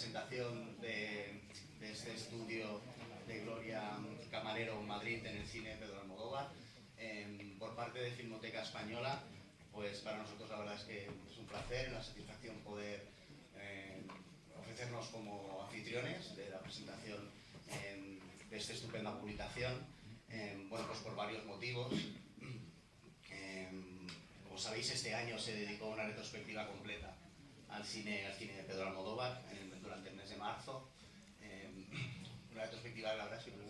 presentación de este estudio de Gloria Camarero Madrid en el cine Pedro Almodóvar por parte de Filmoteca Española. Pues para nosotros la verdad es que es un placer, una satisfacción poder ofrecernos como anfitriones de la presentación de esta estupenda publicación. Bueno, pues por varios motivos. Como sabéis, este año se dedicó una retrospectiva completa al cine de Pedro Almodóvar durante el mes de marzo. Una retrospectiva, la verdad es que tuvo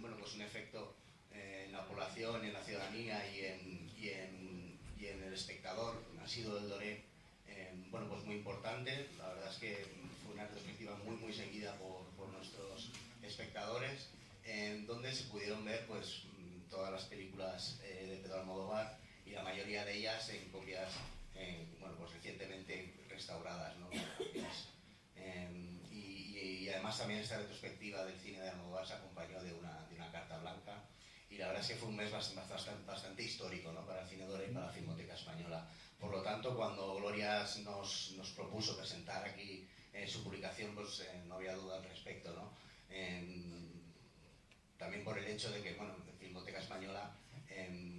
bueno, pues un efecto en la población, en la ciudadanía y en el espectador. Ha sido el Doré bueno, pues muy importante. La verdad es que fue una retrospectiva muy seguida por nuestros espectadores, donde se pudieron ver pues todas las películas de Pedro Almodóvar, y la mayoría de ellas en copias bueno, pues recientemente restauradas, ¿no? Y además también esta retrospectiva del cine de Almodóvar se acompañó de una carta blanca, y la verdad es que fue un mes bastante histórico, ¿no? Para el cine Doré y para la Filmoteca Española. Por lo tanto, cuando Gloria nos propuso presentar aquí su publicación, pues no había duda al respecto, ¿no? También por el hecho de que, bueno, en Filmoteca Española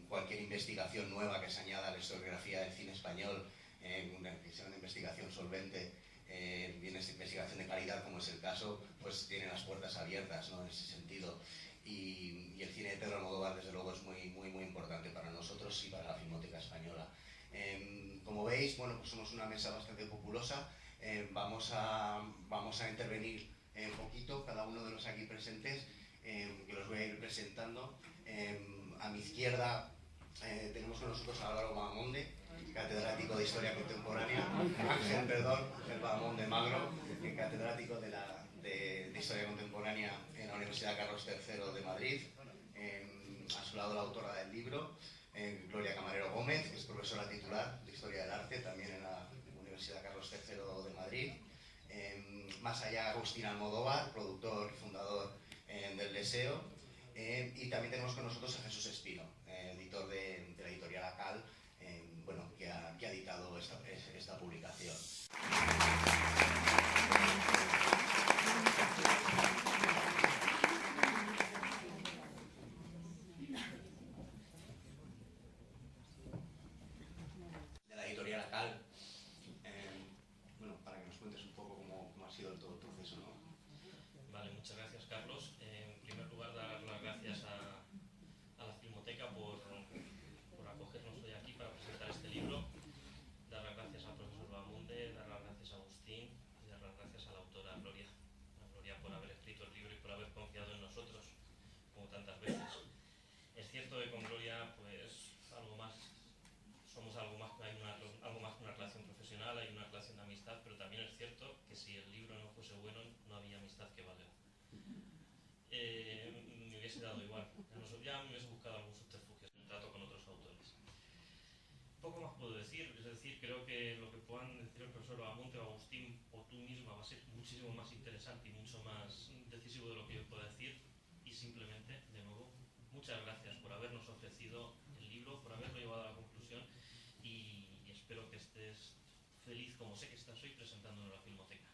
cualquier investigación nueva que se añada a la historiografía del cine español, que sea una investigación solvente, bien es investigación de calidad, como es el caso, pues tiene las puertas abiertas, ¿no? En ese sentido. Y el cine de Pedro Almodóvar, desde luego, es muy importante para nosotros y para la Filmoteca Española. Como veis, bueno, pues somos una mesa bastante populosa. Vamos a intervenir un poquito, cada uno de los aquí presentes, que los voy a ir presentando. A mi izquierda tenemos con nosotros a Álvaro Bahamonde, catedrático de Historia Contemporánea, Ángel Bahamonde Magro, catedrático de Historia Contemporánea en la Universidad Carlos III de Madrid. A su lado la autora del libro, Gloria Camarero Gómez, que es profesora titular de Historia del Arte, también en la Universidad Carlos III de Madrid. Más allá, Agustín Almodóvar, productor y fundador del Deseo. Y también tenemos con nosotros a Jesús Espino, editor de la editorial ACAL, bueno, que ha editado esta publicación. De la editorial ACAL, bueno, para que nos cuentes un poco cómo ha sido todo el proceso, ¿no? Vale, muchas gracias, Carlos. En primer lugar, dar las gracias a la Filmoteca por acogernos hoy aquí para presentar este libro. Dar las gracias al profesor Bahamonde, dar las gracias a Agustín y dar las gracias a la autora Gloria. A Gloria por haber escrito el libro y por haber confiado en nosotros, como tantas veces. Es cierto que con Gloria, pues, somos algo más que una relación profesional, hay una relación de amistad, pero también es cierto que si el libro no fuese bueno, no había amistad que valga. Me hubiese dado igual. Ya me hubiese buscado algún subterfugio en trato con otros autores. Poco más puedo decir, es decir, creo que lo que puedan decir el profesor Bahamonde o Agustín o tú misma va a ser muchísimo más interesante y mucho más decisivo de lo que yo pueda decir. Y simplemente, de nuevo, muchas gracias por habernos ofrecido el libro, por haberlo llevado a la conclusión, y espero que estés feliz, como sé que estás hoy, presentándolo en la Filmoteca.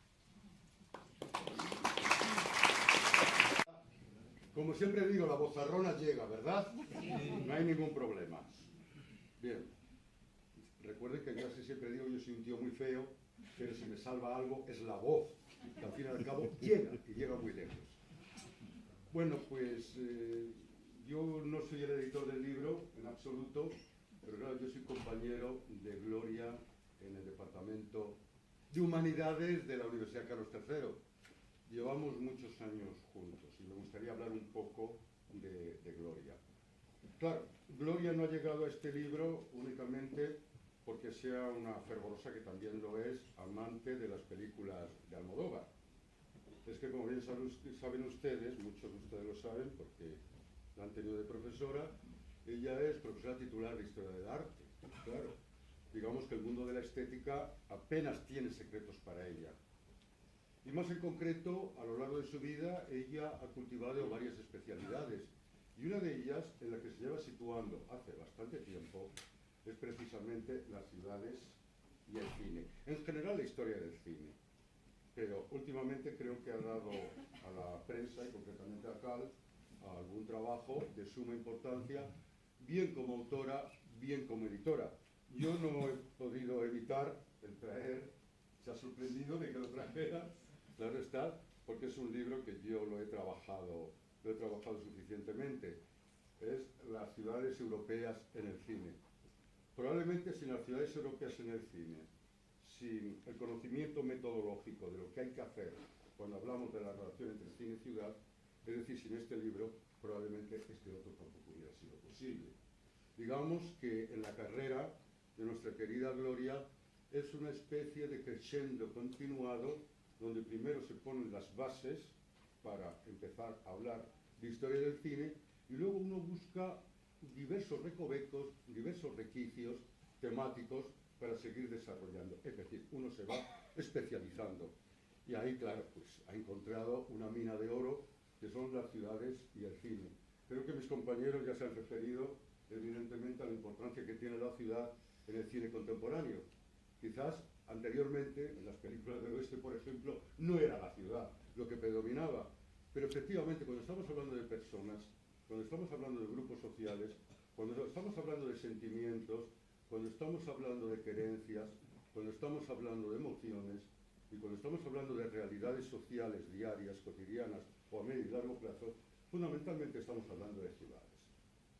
Como siempre digo, la bozarrona llega, ¿verdad? No hay ningún problema. Bien. Recuerden que casi siempre digo, yo soy un tío muy feo, pero si me salva algo es la voz, que al fin y al cabo llega, y llega muy lejos. Bueno, pues yo no soy el editor del libro en absoluto, pero claro, yo soy compañero de Gloria en el Departamento de Humanidades de la Universidad Carlos III. Llevamos muchos años juntos y me gustaría hablar un poco de Gloria. Claro, Gloria no ha llegado a este libro únicamente porque sea una fervorosa, que también lo es, amante de las películas de Almodóvar. Es que, como bien saben ustedes, muchos de ustedes lo saben porque la han tenido de profesora, ella es profesora titular de Historia del Arte. Claro, digamos que el mundo de la estética apenas tiene secretos para ella. Y más en concreto, a lo largo de su vida, ella ha cultivado varias especialidades. Y una de ellas, en la que se lleva situando hace bastante tiempo, es precisamente las ciudades y el cine. En general, la historia del cine. pero últimamente creo que ha dado a la prensa, y concretamente a Cal, algún trabajo de suma importancia, bien como autora, bien como editora. Yo no he podido evitar el traer, se ha sorprendido de que lo trajera, claro está, porque es un libro que yo lo he trabajado suficientemente. Es Las ciudades europeas en el cine. Probablemente sin las ciudades europeas en el cine, sin el conocimiento metodológico de lo que hay que hacer cuando hablamos de la relación entre cine y ciudad, es decir, sin este libro, probablemente este otro tampoco hubiera sido posible. Digamos que en la carrera de nuestra querida Gloria es una especie de crescendo continuado, donde primero se ponen las bases para empezar a hablar de historia del cine, y luego uno busca diversos recovecos, diversos requicios temáticos para seguir desarrollando. Es decir, uno se va especializando. Y ahí, claro, pues ha encontrado una mina de oro, que son las ciudades y el cine. Creo que mis compañeros ya se han referido, evidentemente, a la importancia que tiene la ciudad en el cine contemporáneo. Quizás anteriormente, en las películas del oeste, por ejemplo, no era la ciudad lo que predominaba. Pero efectivamente, cuando estamos hablando de personas, cuando estamos hablando de grupos sociales, cuando estamos hablando de sentimientos, cuando estamos hablando de querencias, cuando estamos hablando de emociones y cuando estamos hablando de realidades sociales diarias, cotidianas o a medio y largo plazo, fundamentalmente estamos hablando de ciudades.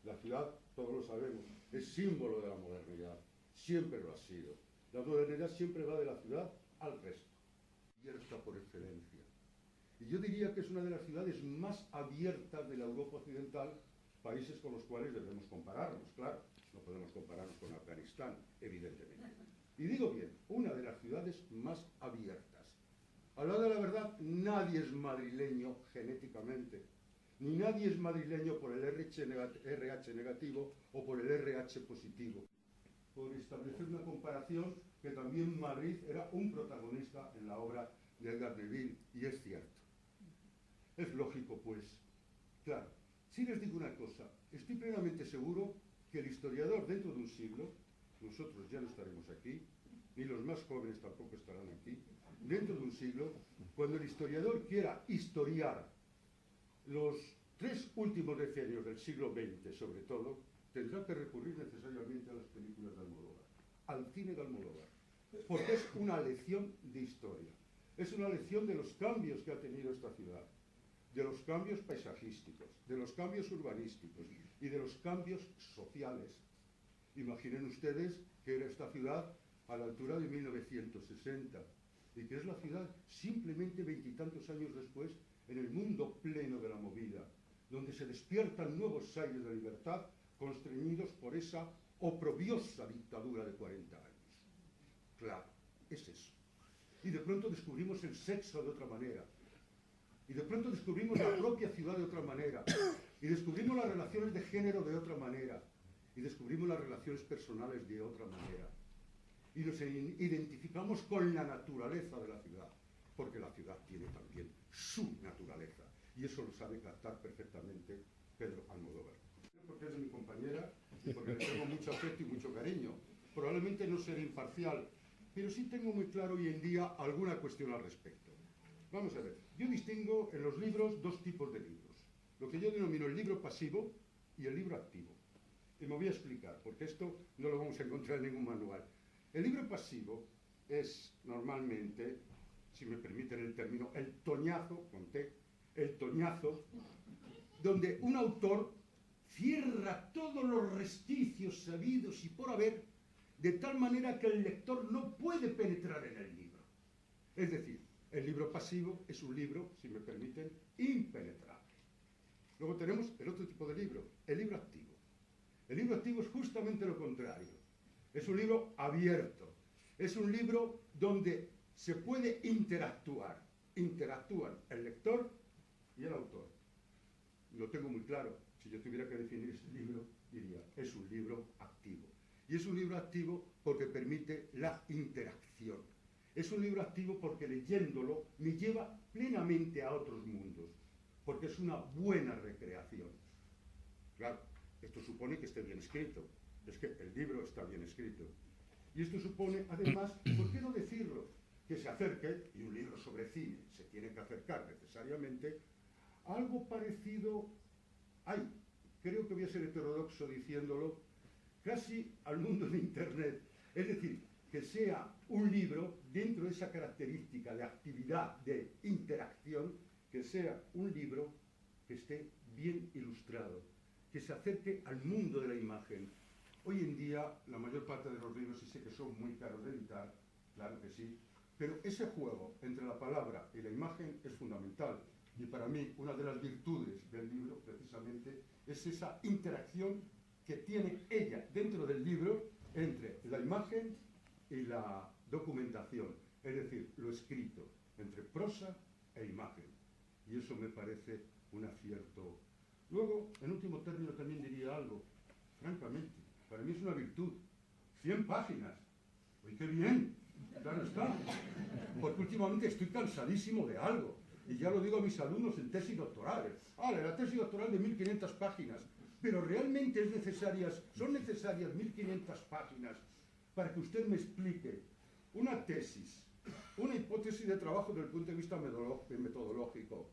La ciudad, todos lo sabemos, es símbolo de la modernidad, siempre lo ha sido. La modernidad siempre va de la ciudad al resto. Y está por excelencia. Y yo diría que es una de las ciudades más abiertas de la Europa occidental, países con los cuales debemos compararnos, claro. No podemos compararnos con Afganistán, evidentemente. Y digo bien, una de las ciudades más abiertas. A la hora de la verdad, nadie es madrileño genéticamente, ni nadie es madrileño por el RH negativo o por el RH positivo. Por establecer una comparación que también Madrid era un protagonista en la obra de Edgar Neville, y es cierto. Es lógico, pues. Claro, si les digo una cosa, estoy plenamente seguro que el historiador dentro de un siglo, nosotros ya no estaremos aquí, ni los más jóvenes tampoco estarán aquí, dentro de un siglo, cuando el historiador quiera historiar los 3 últimos decenios del siglo XX, sobre todo, tendrá que recurrir necesariamente a las películas de Almodóvar, al cine de Almodóvar, porque es una lección de historia, es una lección de los cambios que ha tenido esta ciudad, de los cambios paisajísticos, de los cambios urbanísticos y de los cambios sociales. Imaginen ustedes que era esta ciudad a la altura de 1960 y que es la ciudad simplemente 20 y tantos años después en el mundo pleno de la movida, donde se despiertan nuevos aires de libertad constreñidos por esa oprobiosa dictadura de 40 años. Claro, es eso. Y de pronto descubrimos el sexo de otra manera. Y de pronto descubrimos la propia ciudad de otra manera. Y descubrimos las relaciones de género de otra manera. Y descubrimos las relaciones personales de otra manera. Y nos identificamos con la naturaleza de la ciudad. Porque la ciudad tiene también su naturaleza. Y eso lo sabe captar perfectamente Pedro Almodóvar. Porque es mi compañera y porque le tengo mucho afecto y mucho cariño. Probablemente no seré imparcial, pero sí tengo muy claro hoy en día alguna cuestión al respecto. Vamos a ver, yo distingo en los libros 2 tipos de libros. Lo que yo denomino el libro pasivo y el libro activo. Y me voy a explicar, porque esto no lo vamos a encontrar en ningún manual. El libro pasivo es normalmente, si me permiten el término, el toñazo, con T, el toñazo, donde un autor cierra todos los resquicios sabidos y por haber, de tal manera que el lector no puede penetrar en el libro. Es decir, el libro pasivo es un libro, si me permiten, impenetrable. Luego tenemos el otro tipo de libro, el libro activo. El libro activo es justamente lo contrario. Es un libro abierto. Es un libro donde se puede interactuar. Interactúan el lector y el autor. Lo tengo muy claro. Si yo tuviera que definir este libro, diría, es un libro activo. Y es un libro activo porque permite la interacción. Es un libro activo porque leyéndolo me lleva plenamente a otros mundos, porque es una buena recreación. Claro, esto supone que esté bien escrito, es que el libro está bien escrito. Y esto supone, además, ¿por qué no decirlo? que se acerque, y un libro sobre cine se tiene que acercar necesariamente, algo parecido, creo que voy a ser heterodoxo diciéndolo, casi al mundo de Internet. Es decir, que sea un libro dentro de esa característica de actividad, de interacción, que sea un libro que esté bien ilustrado, que se acerque al mundo de la imagen. Hoy en día, la mayor parte de los libros, y sé que son muy caros de editar, claro que sí, pero ese juego entre la palabra y la imagen es fundamental. Y para mí, una de las virtudes del libro, precisamente, es esa interacción que tiene ella dentro del libro entre la imagen y la documentación, es decir, lo escrito, entre prosa e imagen. Y eso me parece un acierto. Luego, en último término, también diría algo, francamente, para mí es una virtud. 100 páginas. ¡Uy, qué bien! Claro está. Porque últimamente estoy cansadísimo de algo. Y ya lo digo a mis alumnos en tesis doctorales. La tesis doctoral de 1500 páginas. Pero realmente son necesarias 1500 páginas para que usted me explique una tesis, una hipótesis de trabajo desde el punto de vista metodológico,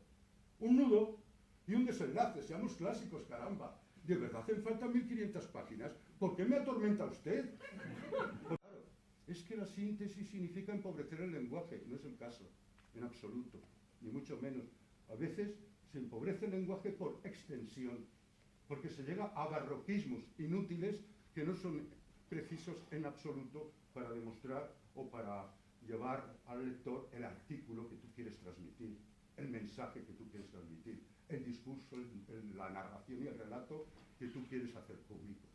un nudo y un desenlace. Seamos clásicos, caramba. ¿De verdad hacen falta 1500 páginas? ¿Por qué me atormenta usted? Claro, es que la síntesis significa empobrecer el lenguaje. No es el caso, en absoluto, ni mucho menos. A veces se empobrece el lenguaje por extensión, porque se llega a barroquismos inútiles que no son precisos en absoluto para demostrar o para llevar al lector el artículo que tú quieres transmitir, el mensaje que tú quieres transmitir, el discurso, la narración y el relato que tú quieres hacer público.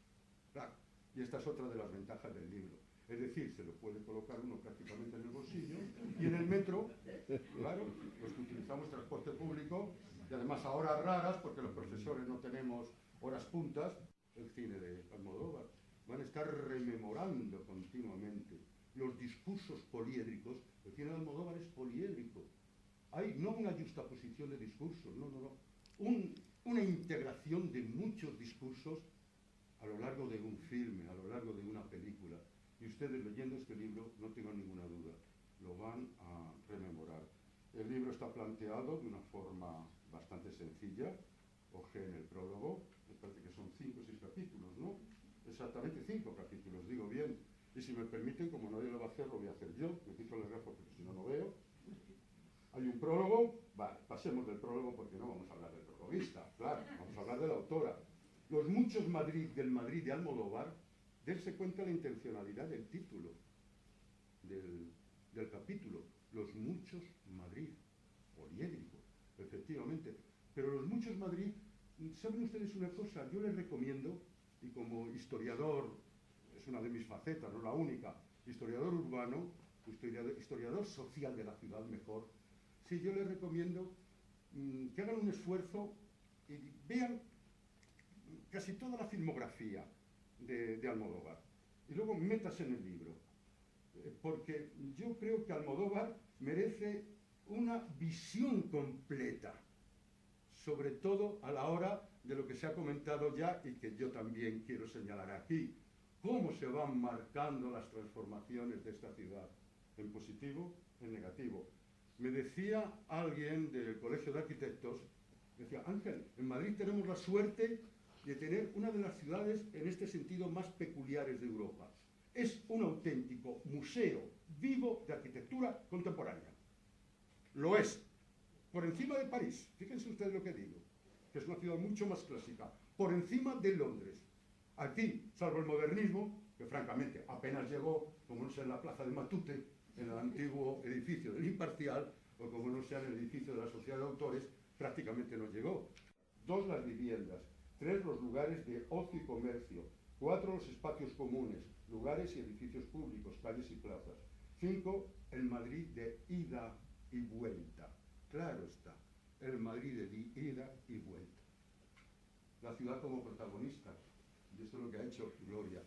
Claro, y esta es otra de las ventajas del libro. Es decir, se lo puede colocar uno prácticamente en el bolsillo y en el metro, claro, los que utilizamos transporte público, y además a horas raras, porque los profesores no tenemos horas puntas, el cine de Almodóvar, van a estar rememorando continuamente los discursos poliédricos. El cine de Almodóvar es poliédrico. Hay no una juxtaposición de discursos, no. Una integración de muchos discursos a lo largo de un filme, a lo largo de una película. Y ustedes leyendo este libro, no tengo ninguna duda, lo van a rememorar. El libro está planteado de una forma bastante sencilla. Ojé en el prólogo, me parece que son 5 o 6 capítulos, ¿no? Exactamente 5 capítulos, digo bien. Y si me permiten, como nadie lo va a hacer, lo voy a hacer yo. Me quito las gafas porque si no, no veo. Hay un prólogo, vale, pasemos del prólogo porque no vamos a hablar del prologuista, claro, vamos a hablar de la autora. Los muchos Madrid del Madrid de Almodóvar, dense cuenta la intencionalidad del título del capítulo. Los muchos Madrid, poliédrico, efectivamente. Pero los muchos Madrid, ¿saben ustedes una cosa? Yo les recomiendo, y como historiador, es una de mis facetas, no la única, historiador urbano, historiador social de la ciudad mejor, sí, yo les recomiendo que hagan un esfuerzo y vean casi toda la filmografía de Almodóvar y luego métase en el libro, porque yo creo que Almodóvar merece una visión completa, sobre todo a la hora de lo que se ha comentado ya y que yo también quiero señalar aquí, cómo se van marcando las transformaciones de esta ciudad, en positivo, en negativo. Me decía alguien del Colegio de Arquitectos, decía, Ángel, en Madrid tenemos la suerte de tener una de las ciudades en este sentido más peculiares de Europa. Es un auténtico museo vivo de arquitectura contemporánea. Lo es. Por encima de París, fíjense ustedes lo que digo, que es una ciudad mucho más clásica, por encima de Londres. Aquí, salvo el modernismo, que francamente apenas llegó, como no sea en la plaza de Matute, en el antiguo edificio del Imparcial, o como no sea en el edificio de la Sociedad de Autores, prácticamente no llegó. 2, las viviendas. 3, los lugares de ocio y comercio. 4, los espacios comunes, lugares y edificios públicos, calles y plazas. 5, el Madrid de ida y vuelta. Claro está, el Madrid de ida y vuelta. La ciudad como protagonista, y esto es lo que ha hecho Gloria.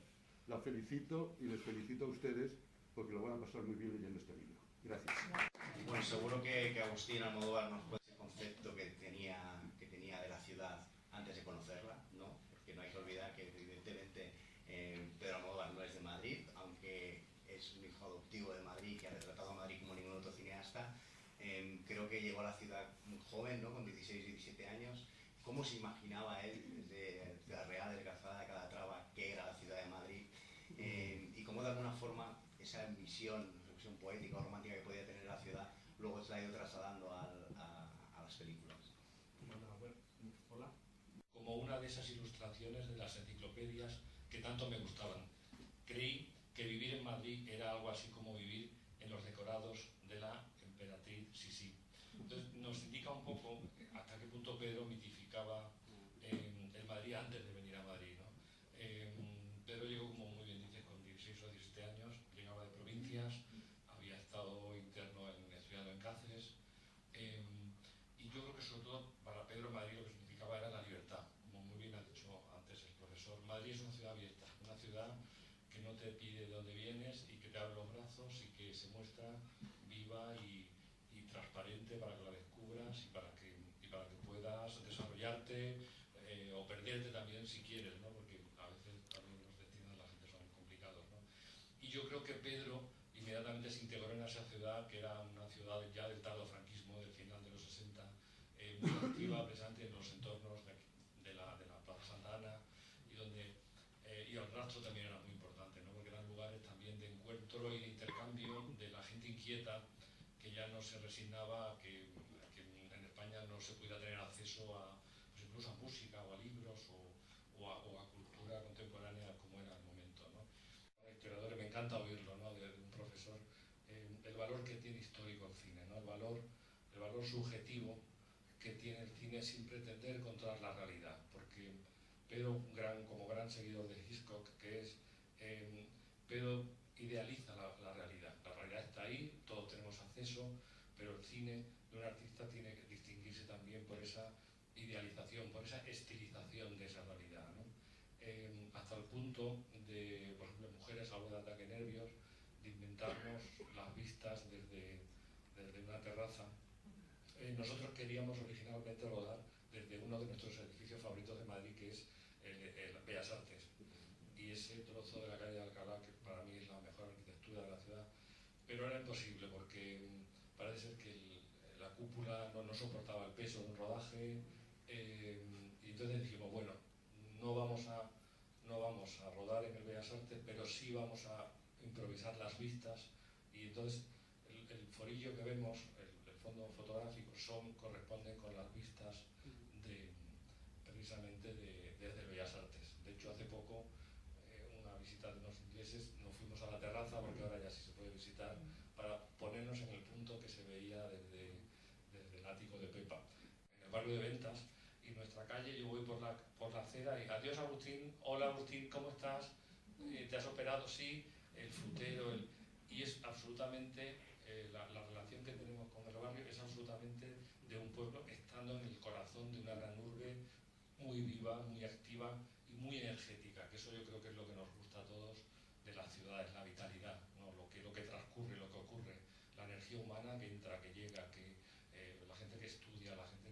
La felicito y les felicito a ustedes porque lo van a pasar muy bien leyendo este libro. Gracias. Bueno, seguro que Agustín Almodóvar nos puede ese concepto que tenía de la ciudad antes de conocerla, ¿no? Porque no hay que olvidar que evidentemente Pedro Almodóvar no es de Madrid, aunque es un hijo adoptivo de Madrid que ha retratado a Madrid como ningún Creo que llegó a la ciudad muy joven, ¿no? Con 16, 17 años. ¿Cómo se imaginaba él desde Ciudad Real, desde Calzada de Calatrava, qué era la ciudad de Madrid? Y cómo de alguna forma esa visión poética o romántica que podía tener la ciudad luego se la ha ido trasladando a las películas. Hola. Como una de esas ilustraciones de las enciclopedias que tanto me gustaban. Creí que vivir en Madrid era algo así como vivir en los decorados de la emperatriz Sisi. Entonces nos indica un poco hasta qué punto Pedro mitificaba el Madrid antes de venir a Madrid, ¿no? Pedro llegó, como muy bien dices, con 16 o 17 años, llegaba de provincias, había estado interno estudiando en Cáceres, y yo creo que sobre todo para Pedro Madrid lo que significaba era la libertad, como muy bien ha dicho antes el profesor. Madrid es una ciudad abierta, una ciudad que no te pide de dónde vienes y que te abre los brazos y que se muestra viva y transparente para que la descubras y para que puedas desarrollarte o perderte también si quieres, ¿no? Porque a veces también los destinos de la gente son complicados, ¿no? Y yo creo que Pedro inmediatamente se integró en esa ciudad, que era una ciudad ya del tardofranquismo, del final de los 60, muy activa precisamente en los entornos de la Plaza Santa Ana, y donde y el rastro también era muy importante, ¿no? Porque eran lugares también de encuentro y de intercambio de la gente inquieta que ya no se resignaba a que en España no se pudiera tener acceso a, pues incluso a música o a libros o a cultura contemporánea como era el momento, ¿no? Como historiador me encanta oírlo, ¿no? De un profesor, el valor que tiene histórico el cine, ¿no? El valor subjetivo que tiene el cine sin pretender controlar la realidad, porque Pedro, como gran seguidor de Hitchcock, que es, Pedro idealiza la realidad. La realidad está ahí, todos tenemos acceso, pero el cine de un artista tiene que distinguirse también por esa idealización, por esa estilización de esa realidad, ¿no? Hasta el punto de, por ejemplo, Mujeres, algo de ataque nervios, de inventarnos las vistas desde una terraza. Nosotros queríamos originalmente rodar desde uno de nuestros edificios favoritos de Madrid, que es el Bellas Artes, y ese trozo de la calle de Alcalá, que para mí es la mejor arquitectura de la ciudad, pero era imposible porque parece ser que la cúpula no soportaba el peso de un rodaje, y entonces dijimos, bueno, no vamos a rodar en el Bellas Artes, pero sí vamos a improvisar las vistas, y entonces el forillo que vemos, el fondo fotográfico, corresponden con las vistas precisamente desde el Bellas Artes. De hecho, hace poco, una visita de unos ingleses, nos fuimos a la terraza, porque ahora ya sí se puede visitar, para ponernos en el punto que se veía desde el ático de Pepa, en el barrio de Ventas. Y nuestra calle, yo voy por la acera y adiós Agustín, hola Agustín, ¿cómo estás? ¿Te has operado? Sí, el frutero, y es absolutamente, la relación que tenemos con el barrio es absolutamente de un pueblo estando en el corazón de una gran urbe muy viva, muy activa y muy energética, que eso yo creo que es lo que nos gusta a todos de las ciudades, la vitalidad, ¿no? Lo que transcurre, lo que ocurre, la energía humana que entra, que llega, la gente que estudia, la gente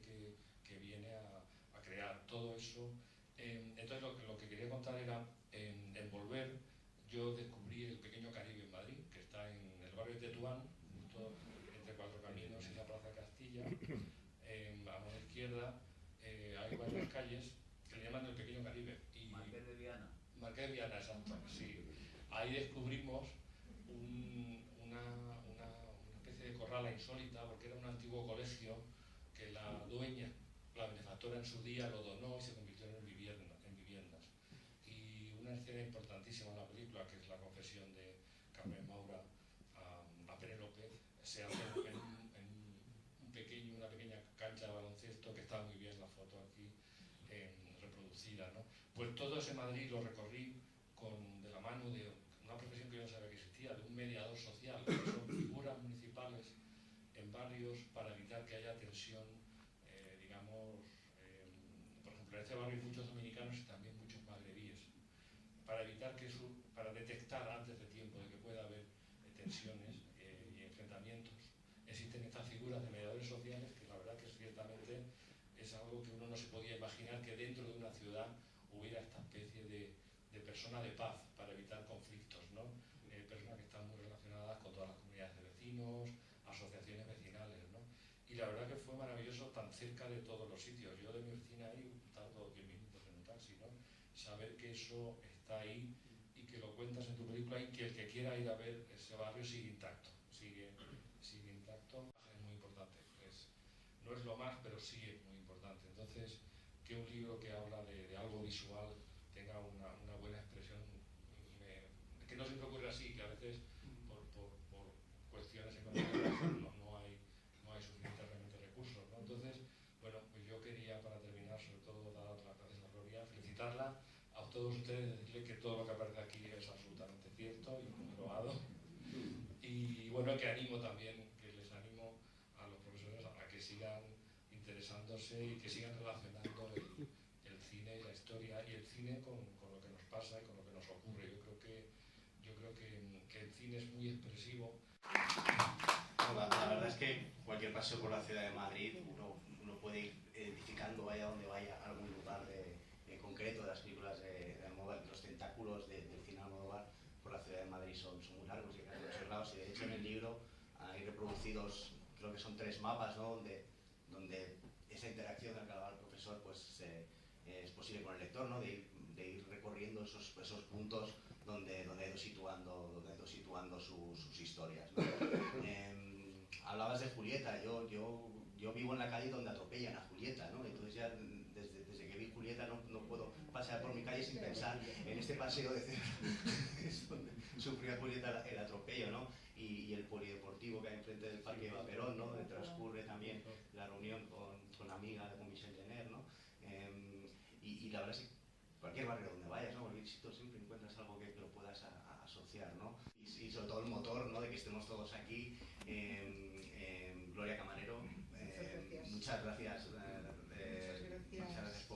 que viene a crear, todo eso. Entonces lo que quería contar era, en Volver, yo descubrí el pequeño Caribe en Madrid, que está en el barrio de Tetuán, justo entre Cuatro Caminos y la Plaza Castilla. A mano izquierda hay varias calles que le llaman el pequeño Caribe. Marqués de Viana. Marqués de Viana, exacto, sí. Ahí descubrimos una especie de corrala insólita, porque era un antiguo colegio que la dueña, la benefactora en su día, lo donó y se convirtió en viviendas. Y una escena importantísima en la película, que es la confesión de Carmen Maura a Penélope, se hace en una pequeña cancha de baloncesto, que está muy bien la foto aquí reproducida, ¿no? Pues todo ese Madrid lo recorrí de la mano de una profesión que yo no sabía que existía, de un mediador social, que son figuras municipales en barrios para evitar que haya tensión, digamos, por ejemplo, en este barrio hay muchos dominicanos y también muchos magrebíes, para detectar antes de tiempo de que pueda haber tensiones y enfrentamientos. Existen estas figuras de mediadores sociales que la verdad que ciertamente es algo que uno no se podía imaginar, que dentro de una ciudad hubiera esta especie de persona de paz para evitar conflictos, ¿no? Personas que están muy relacionadas con todas las comunidades de vecinos, asociaciones vecinales, ¿no? la verdad que fue maravilloso, tan cerca de todos los sitios. Yo de mi oficina ahí tardo 10 minutos en un taxi, ¿no? Saber que eso está ahí y que lo cuentas en tu película y que el que quiera ir a ver ese barrio sigue intacto, sigue intacto, es muy importante. No es lo más, pero sí es muy importante. Entonces, que un libro que habla de algo visual tenga una buena expresión, que no siempre ocurre así, que a veces por cuestiones económicas no hay suficientes realmente recursos, ¿no? Entonces, bueno, pues yo quería, para terminar, sobre todo dar las gracias a Gloria, felicitarla a todos ustedes, decirles que todo lo que aparece aquí es absolutamente cierto y comprobado. Y bueno, que animo también, que les animo a los profesores a que sigan interesándose y que sigan relacionando el cine y la historia y el cine con lo que nos pasa y con lo que nos ocurre. Yo creo que el cine es muy expresivo. La verdad es que cualquier paseo por la ciudad de Madrid uno puede ir identificando, vaya donde vaya, algún lugar en concreto de las películas de Almodóvar. Los tentáculos del cine Almodóvar por la ciudad de Madrid son muy largos y casi muchos lados, y de hecho en el libro hay reproducidos, creo que son 3 mapas, ¿no? donde esa interacción de la que hablaba el profesor pues, es posible con el lector, ¿no? de ir recorriendo esos puntos donde ha ido situando sus historias, ¿no? Hablabas de Julieta. Yo vivo en la calle donde atropellan a Julieta, ¿no? Entonces ya desde que vi Julieta no puedo pasear por mi calle sin pensar en este paseo de Cebra, es donde sufría Julieta el atropello, ¿no? Y el polideportivo que hay enfrente del Parque Eva Perón, ¿no? Donde transcurre también la reunión con la amiga, con Michel Jenner, ¿no? Y la verdad es que cualquier barrio donde vayas, ¿no? Cualquier sitio siempre encuentras algo que lo puedas asociar, ¿no? Y sobre todo el motor, ¿no? De que estemos todos aquí. Gloria Camarero, muchas gracias. Muchas gracias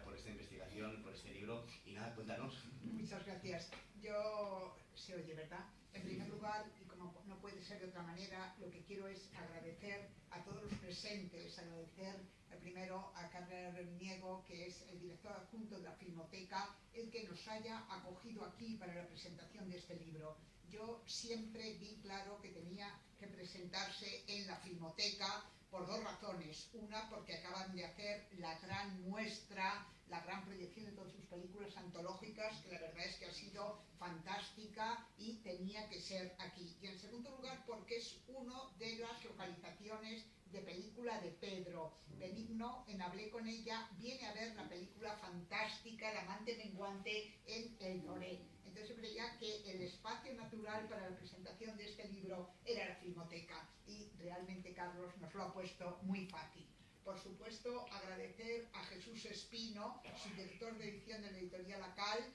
por esta investigación, por este libro. Y nada, cuéntanos. Muchas gracias. Yo se oye, ¿verdad? En primer lugar, y como no puede ser de otra manera, lo que quiero es agradecer a todos los presentes, agradecer primero a Carlos Niego, que es el director adjunto de la Filmoteca, el que nos haya acogido aquí para la presentación de este libro. Yo siempre vi claro que tenía que presentarse en la Filmoteca por 2 razones. Una, porque acaban de hacer la gran muestra, la gran proyección de todas sus películas antológicas, que la verdad es que ha sido fantástica y tenía que ser aquí. Y en segundo lugar, porque es una de las localizaciones de película de Pedro. Benigno, en Hablé con ella, viene a ver la película fantástica El amante menguante en El Doré. Entonces yo creía que el espacio natural para la presentación de este libro era la Filmoteca, y realmente Carlos nos lo ha puesto muy fácil. Por supuesto, agradecer a Jesús Espino, subdirector de edición de la editorial ACAL,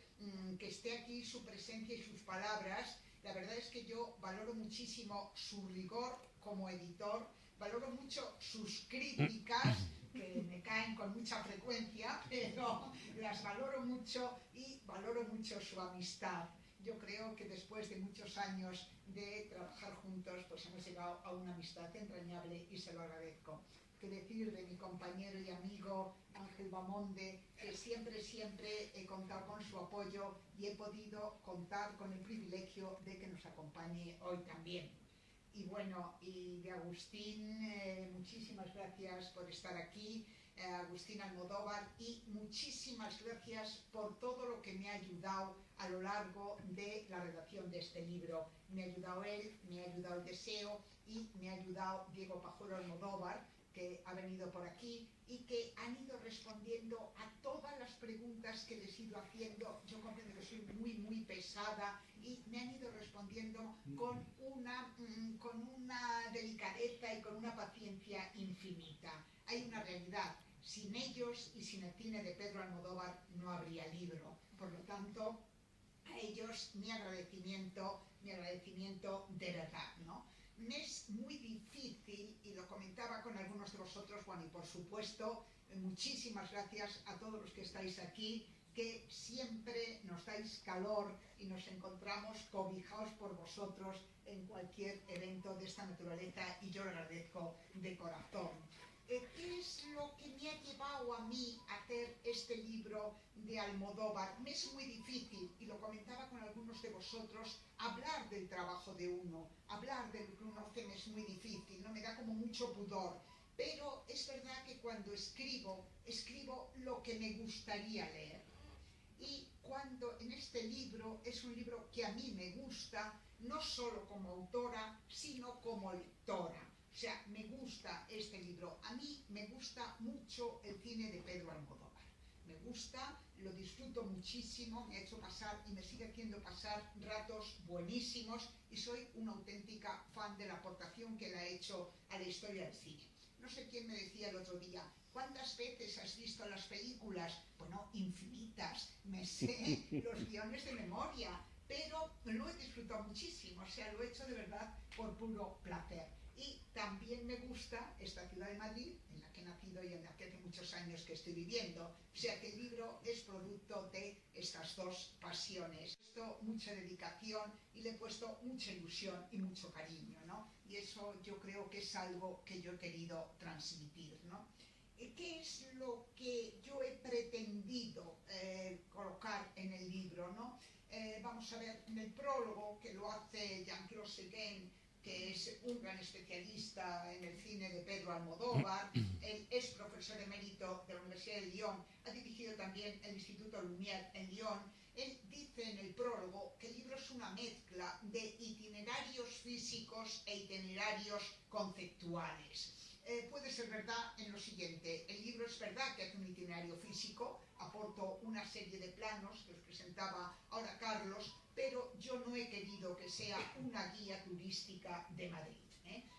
que esté aquí, su presencia y sus palabras. La verdad es que yo valoro muchísimo su rigor como editor, valoro mucho sus críticas, que me caen con mucha frecuencia, pero las valoro mucho, y valoro mucho su amistad. Yo creo que después de muchos años de trabajar juntos, pues hemos llegado a una amistad entrañable y se lo agradezco. ¿Qué decir de mi compañero y amigo Ángel Bamonde, que siempre he contado con su apoyo y he podido contar con el privilegio de que nos acompañe hoy también? Y bueno, y de Agustín, muchísimas gracias por estar aquí, Agustín Almodóvar, y muchísimas gracias por todo lo que me ha ayudado a lo largo de la redacción de este libro. Me ha ayudado él, me ha ayudado el Deseo, y me ha ayudado Diego Pajoro Almodóvar, que ha venido por aquí y que han ido respondiendo a todas las preguntas que les he ido haciendo. Yo comprendo que soy muy pesada, y me han ido respondiendo con una delicadeza y con una paciencia infinita. Hay una realidad: sin ellos y sin el cine de Pedro Almodóvar no habría libro. Por lo tanto, a ellos mi agradecimiento de verdad, ¿no? Me es muy difícil, y lo comentaba con algunos de vosotros, Juan, y por supuesto, muchísimas gracias a todos los que estáis aquí, que siempre nos dais calor y nos encontramos cobijados por vosotros en cualquier evento de esta naturaleza, y yo lo agradezco de corazón. ¿Qué es lo que me ha llevado a mí a hacer este libro de Almodóvar? Me es muy difícil, y lo comentaba con algunos de vosotros, hablar del trabajo de uno, hablar de lo que uno hace me es muy difícil, ¿no? Me da como mucho pudor. Pero es verdad que cuando escribo lo que me gustaría leer. Y cuando en este libro, es un libro que a mí me gusta, no solo como autora, sino como lectora. O sea, me gusta este libro. A mí me gusta mucho el cine de Pedro Almodóvar. Me gusta, lo disfruto muchísimo, me ha hecho pasar y me sigue haciendo pasar ratos buenísimos y soy una auténtica fan de la aportación que él ha hecho a la historia del cine. No sé quién me decía el otro día, ¿cuántas veces has visto las películas? Bueno, infinitas, me sé los guiones de memoria, pero lo he disfrutado muchísimo, o sea, lo he hecho de verdad por puro placer. Y también me gusta esta ciudad de Madrid, en la que he nacido y en la que hace muchos años que estoy viviendo. O sea que el libro es producto de estas dos pasiones. He puesto mucha dedicación y le he puesto mucha ilusión y mucho cariño, ¿no? Y eso yo creo que es algo que yo he querido transmitir, ¿no? ¿Qué es lo que yo he pretendido colocar en el libro, ¿no? Vamos a ver, en el prólogo, que lo hace Jean-Claude Seguin, que es un gran especialista en el cine de Pedro Almodóvar, él es profesor emérito de la Universidad de Lyon, ha dirigido también el Instituto Lumière en Lyon. Él dice en el prólogo que el libro es una mezcla de itinerarios físicos e itinerarios conceptuales. Puede ser verdad en lo siguiente, el libro es verdad que hace un itinerario físico, aporto una serie de planos que os presentaba ahora Carlos, pero yo no he querido que sea una guía turística de Madrid.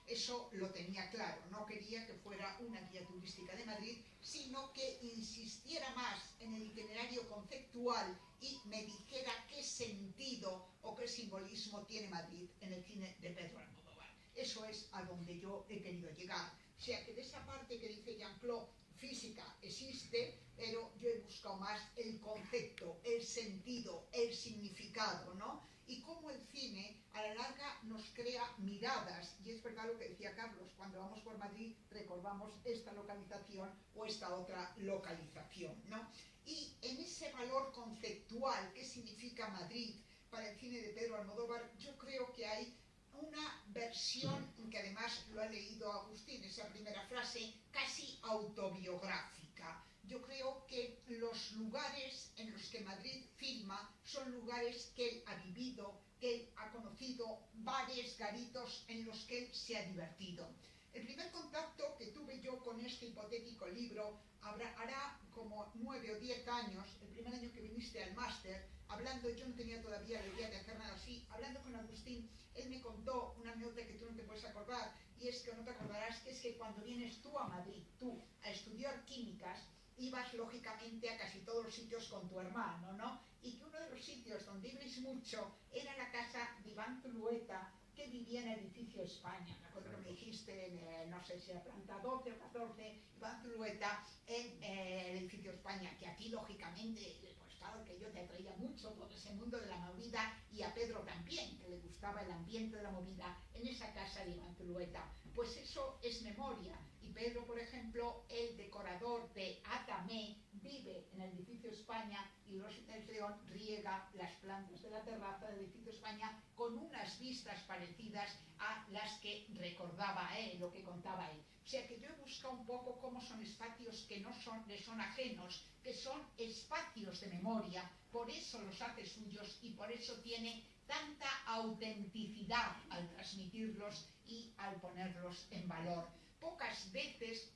Eso lo tenía claro, no quería que fuera una guía turística de Madrid, sino que insistiera más en el itinerario conceptual y me dijera qué sentido o qué simbolismo tiene Madrid en el cine de Pedro Almodóvar. Eso es a donde yo he querido llegar. O sea que de esa parte que dice Jean-Claude, física existe, pero yo he buscado más el concepto, el sentido, el significado, ¿no? Y cómo el cine a la larga nos crea miradas, y es verdad lo que decía Carlos, cuando vamos por Madrid recordamos esta localización o esta otra localización, ¿no? Y en ese valor conceptual, ¿qué significa Madrid para el cine de Pedro Almodóvar? Yo creo que hay una versión que además lo ha leído Agustín, esa primera frase casi autobiográfica. Yo creo que los lugares en los que Madrid filma son lugares que él ha vivido, que él ha conocido, bares, garitos en los que él se ha divertido. El primer contacto que tuve yo con este hipotético libro hará como 9 o 10 años, el primer año que viniste al máster, hablando, yo no tenía todavía la idea de hacer nada así, hablando con Agustín, él me contó una anécdota que tú no te puedes acordar, y es que no te acordarás, que es que cuando vienes tú a Madrid, tú, a estudiar químicas, ibas lógicamente a casi todos los sitios con tu hermano, ¿no? Y que uno de los sitios donde ibais mucho era la casa de Iván Zulueta, que vivía en el edificio España. Me acuerdo que me dijiste, no sé si era planta 12 o 14, Iván Zulueta, en el edificio España, que aquí lógicamente, pues claro que yo te atraía mucho todo ese mundo de la movida, y a Pedro también, que le gustaba el ambiente de la movida en esa casa de Iván Zulueta. Pues eso es memoria. Y Pedro, por ejemplo, el decorador de Atamé, vive en el edificio España, y el León riega las plantas de la terraza del edificio España con unas vistas parecidas a las que recordaba él, lo que contaba él. O sea que yo he buscado un poco cómo son espacios que no le son ajenos, que son espacios de memoria, por eso los hace suyos y por eso tiene tanta autenticidad al transmitirlos y al ponerlos en valor. Pocas veces,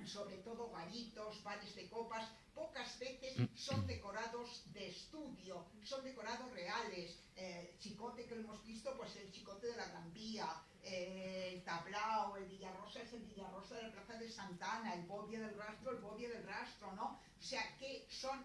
sobre todo garitos, bares de copas, pocas veces son decorados de estudio, son decorados reales. El chicote que lo hemos visto, pues el chicote de la Gran Vía, el tablao, el Villarrosa es el Villarrosa de la Plaza de Santana, el Bobia del Rastro, ¿no? O sea que son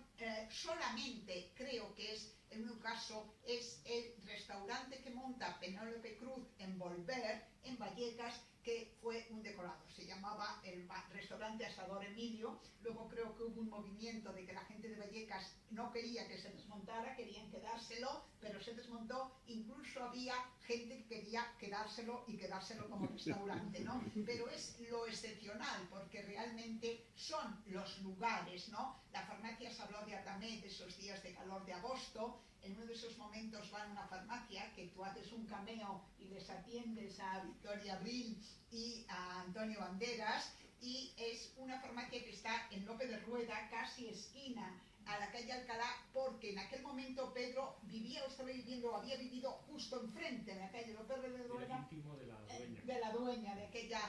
solamente, creo que es, en un caso, es el restaurante que monta monta Penélope Cruz en Volver, en Vallecas, que fue un decorado. Se llamaba el restaurante Asador Emilio. Luego creo que hubo un movimiento de que la gente de Vallecas no quería que se desmontara, querían quedárselo, pero se desmontó. Incluso había gente que quería quedárselo y quedárselo como restaurante, ¿no? Pero es lo excepcional, porque realmente son los lugares, ¿no? La farmacia Saló de Atamé, de esos días de calor de agosto. En uno de esos momentos van a una farmacia que tú haces un cameo y les atiendes a Victoria Abril y a Antonio Banderas, y es una farmacia que está en López de Rueda, casi esquina a la calle Alcalá, porque en aquel momento Pedro vivía o estaba viviendo o había vivido justo enfrente de la calle López de Rueda, de la dueña de aquella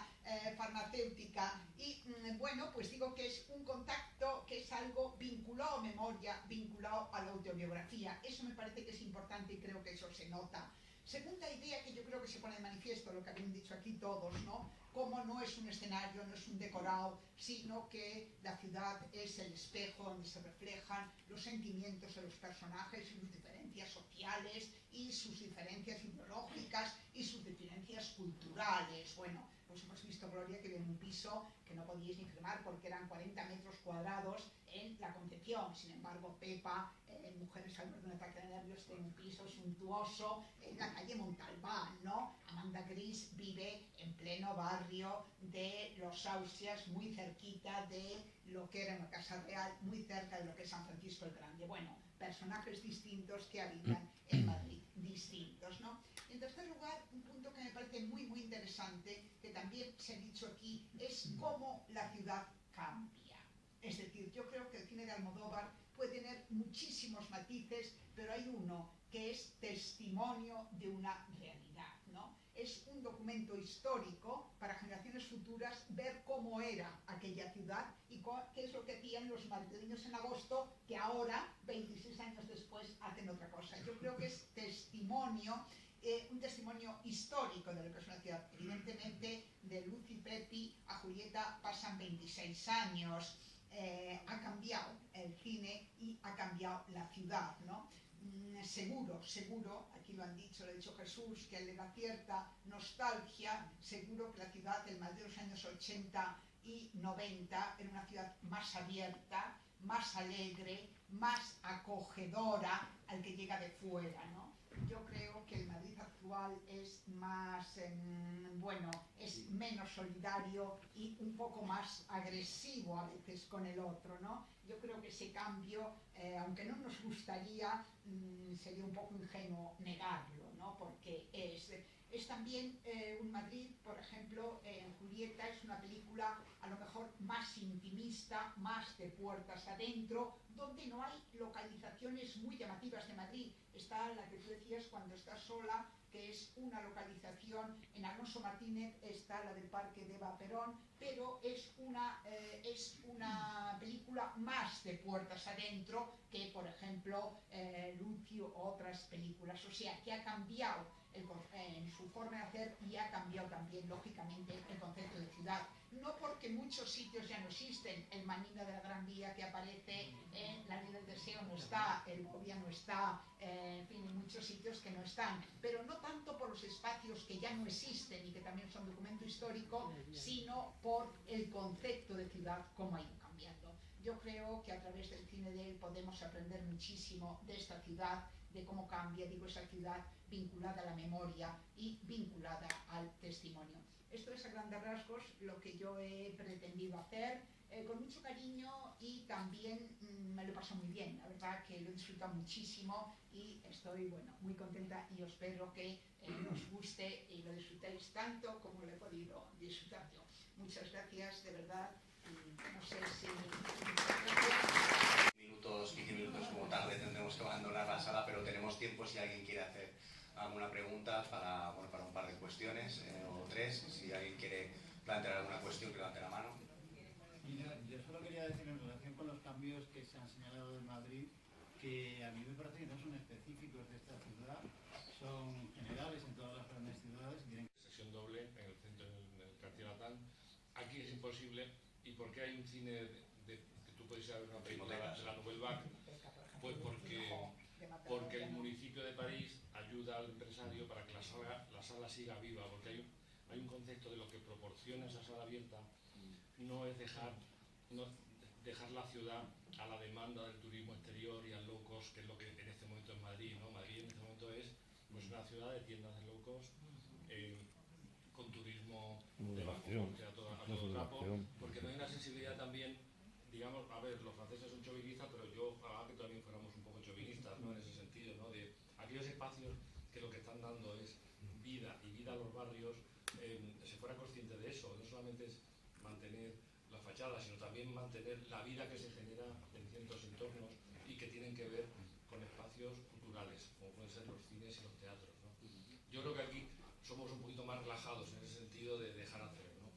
farmacéutica. Y bueno, pues digo que es un contacto, que es algo vinculado a memoria, vinculado a la autobiografía. Eso me parece que es importante y creo que eso se nota. Segunda idea que yo creo que se pone de manifiesto, lo que habían dicho aquí todos, ¿no? Como no es un escenario, no es un decorado, sino que la ciudad es el espejo donde se reflejan los sentimientos de los personajes y sus diferencias sociales y sus diferencias ideológicas y sus diferencias culturales. Bueno, pues hemos visto, Gloria, que viene un piso que no podíais ni firmar porque eran 40 metros cuadrados en La Concepción. Sin embargo, Pepa, Mujeres al borde de un ataque de nervios, tiene un piso suntuoso en la calle Montalbán, ¿no? Amanda Gris vive en pleno barrio de Los Austrias, muy cerquita de lo que era una casa real, muy cerca de lo que es San Francisco el Grande. Bueno, personajes distintos que habitan en Madrid, distintos, ¿no? En tercer lugar, un punto que me parece muy, muy interesante, que también se ha dicho aquí, es cómo la ciudad cambia. Es decir, yo creo que el cine de Almodóvar puede tener muchísimos matices, pero hay uno que es testimonio de una realidad, ¿no? Es un documento histórico para generaciones futuras ver cómo era aquella ciudad y qué es lo que hacían los madrileños en agosto, que ahora, 26 años después, hacen otra cosa. Yo creo que es testimonio, un testimonio histórico de lo que es una ciudad. Evidentemente, de Lucy Pepi a Julieta pasan 26 años. Ha cambiado el cine y ha cambiado la ciudad, ¿no? Seguro, aquí lo han dicho, lo ha dicho Jesús, que le da cierta nostalgia. Seguro que la ciudad del Madrid de los años 80 y 90 era una ciudad más abierta, más alegre, más acogedora al que llega de fuera, ¿no? Yo creo que el Madrid actual es más, bueno, es menos solidario y un poco más agresivo a veces con el otro, ¿no? Yo creo que ese cambio, aunque no nos gustaría, sería un poco ingenuo negarlo, ¿no? Porque es también un Madrid, por ejemplo, Julieta es una película a lo mejor más intimista, más de puertas adentro, donde no hay localizaciones muy llamativas de Madrid. Está la que tú decías, Cuando estás sola, que es una localización, en Alonso Martínez está la del Parque de Eva Perón, pero es una película más de puertas adentro que, por ejemplo, Lucio o otras películas. O sea, que ha cambiado en su forma de hacer y ha cambiado también, lógicamente, el concepto de ciudad. No porque muchos sitios ya no existen, el Manila de la Gran Vía que aparece en La Ley del Deseo no está, el Bobia no está, en fin, en muchos sitios que no están, pero no tanto por los espacios que ya no existen y que también son documento histórico, sino por el concepto de ciudad, cómo ha ido cambiando. Yo creo que a través del cine de él podemos aprender muchísimo de esta ciudad, de cómo cambia, digo, esa ciudad vinculada a la memoria y vinculada al testimonio. Esto es a grandes rasgos lo que yo he pretendido hacer, con mucho cariño, y también me lo he pasado muy bien. La verdad que lo he disfrutado muchísimo y estoy, bueno, muy contenta, y os espero que os guste y lo disfrutéis tanto como lo he podido disfrutar yo. Muchas gracias, de verdad, y no sé si... 15 minutos como tarde tendremos que abandonar la sala, pero tenemos tiempo si alguien quiere hacer alguna pregunta para un par de cuestiones o tres. Si alguien quiere plantear alguna cuestión, que levante la mano. Mira, yo solo quería decir en relación con los cambios que se han señalado en Madrid, que a mí me parece que no son específicos de esta ciudad, son generales en todas las grandes ciudades. Sección doble en el centro, en el Cartier Latin. Aquí es imposible. ¿Y por qué hay un cine que tú puedes ir a ver una película de la Nouvelle Vague? Pues porque el municipio de París ayuda ayuda al empresario para que la sala siga viva, porque hay un concepto de lo que proporciona esa sala abierta, no es dejar la ciudad a la demanda del turismo exterior y al low cost, que es lo que en este momento es Madrid, ¿no? Madrid en este momento es pues, una ciudad de tiendas de low cost, con turismo de bajo coste a todo trapo, porque no hay una sensibilidad también, digamos, a ver, los franceses son chauvinistas, pero yo ojalá que también fuéramos un poco chauvinistas, ¿no? En ese sentido, ¿no? De aquellos espacios que lo que están dando es vida y vida a los barrios, se fuera consciente de eso, no solamente es mantener la fachada, sino también mantener la vida que se genera en ciertos entornos y que tienen que ver con espacios culturales, como pueden ser los cines y los teatros, ¿no? Yo creo que aquí somos un poquito más relajados en ese sentido de dejar hacer, ¿no?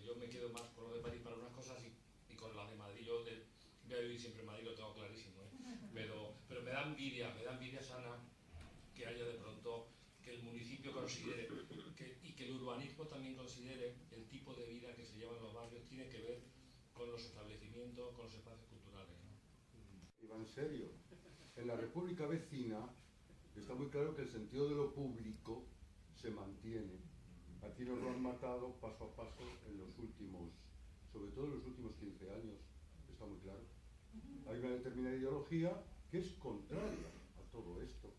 Yo me quedo más con lo de París para unas cosas y con las de Madrid. Yo voy a vivir siempre en Madrid, lo tengo clarísimo, ¿eh? Pero me da envidia sana que haya de pronto, que el municipio considere y que el urbanismo también considere el tipo de vida que se lleva en los barrios tiene que ver con los establecimientos, con los espacios culturales, ¿no? Y va en serio. En la República vecina está muy claro que el sentido de lo público se mantiene. Aquí nos lo han matado paso a paso en los últimos, sobre todo en los últimos 15 años, está muy claro. Hay una determinada ideología que es contraria a todo esto.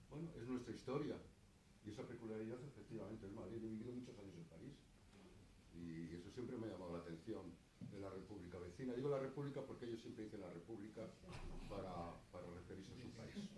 Bueno, es nuestra historia. Y esa peculiaridad, efectivamente, es Madrid. Yo he vivido muchos años en París. Y eso siempre me ha llamado la atención de la República vecina. Digo la República porque ellos siempre dicen la República para referirse a su país.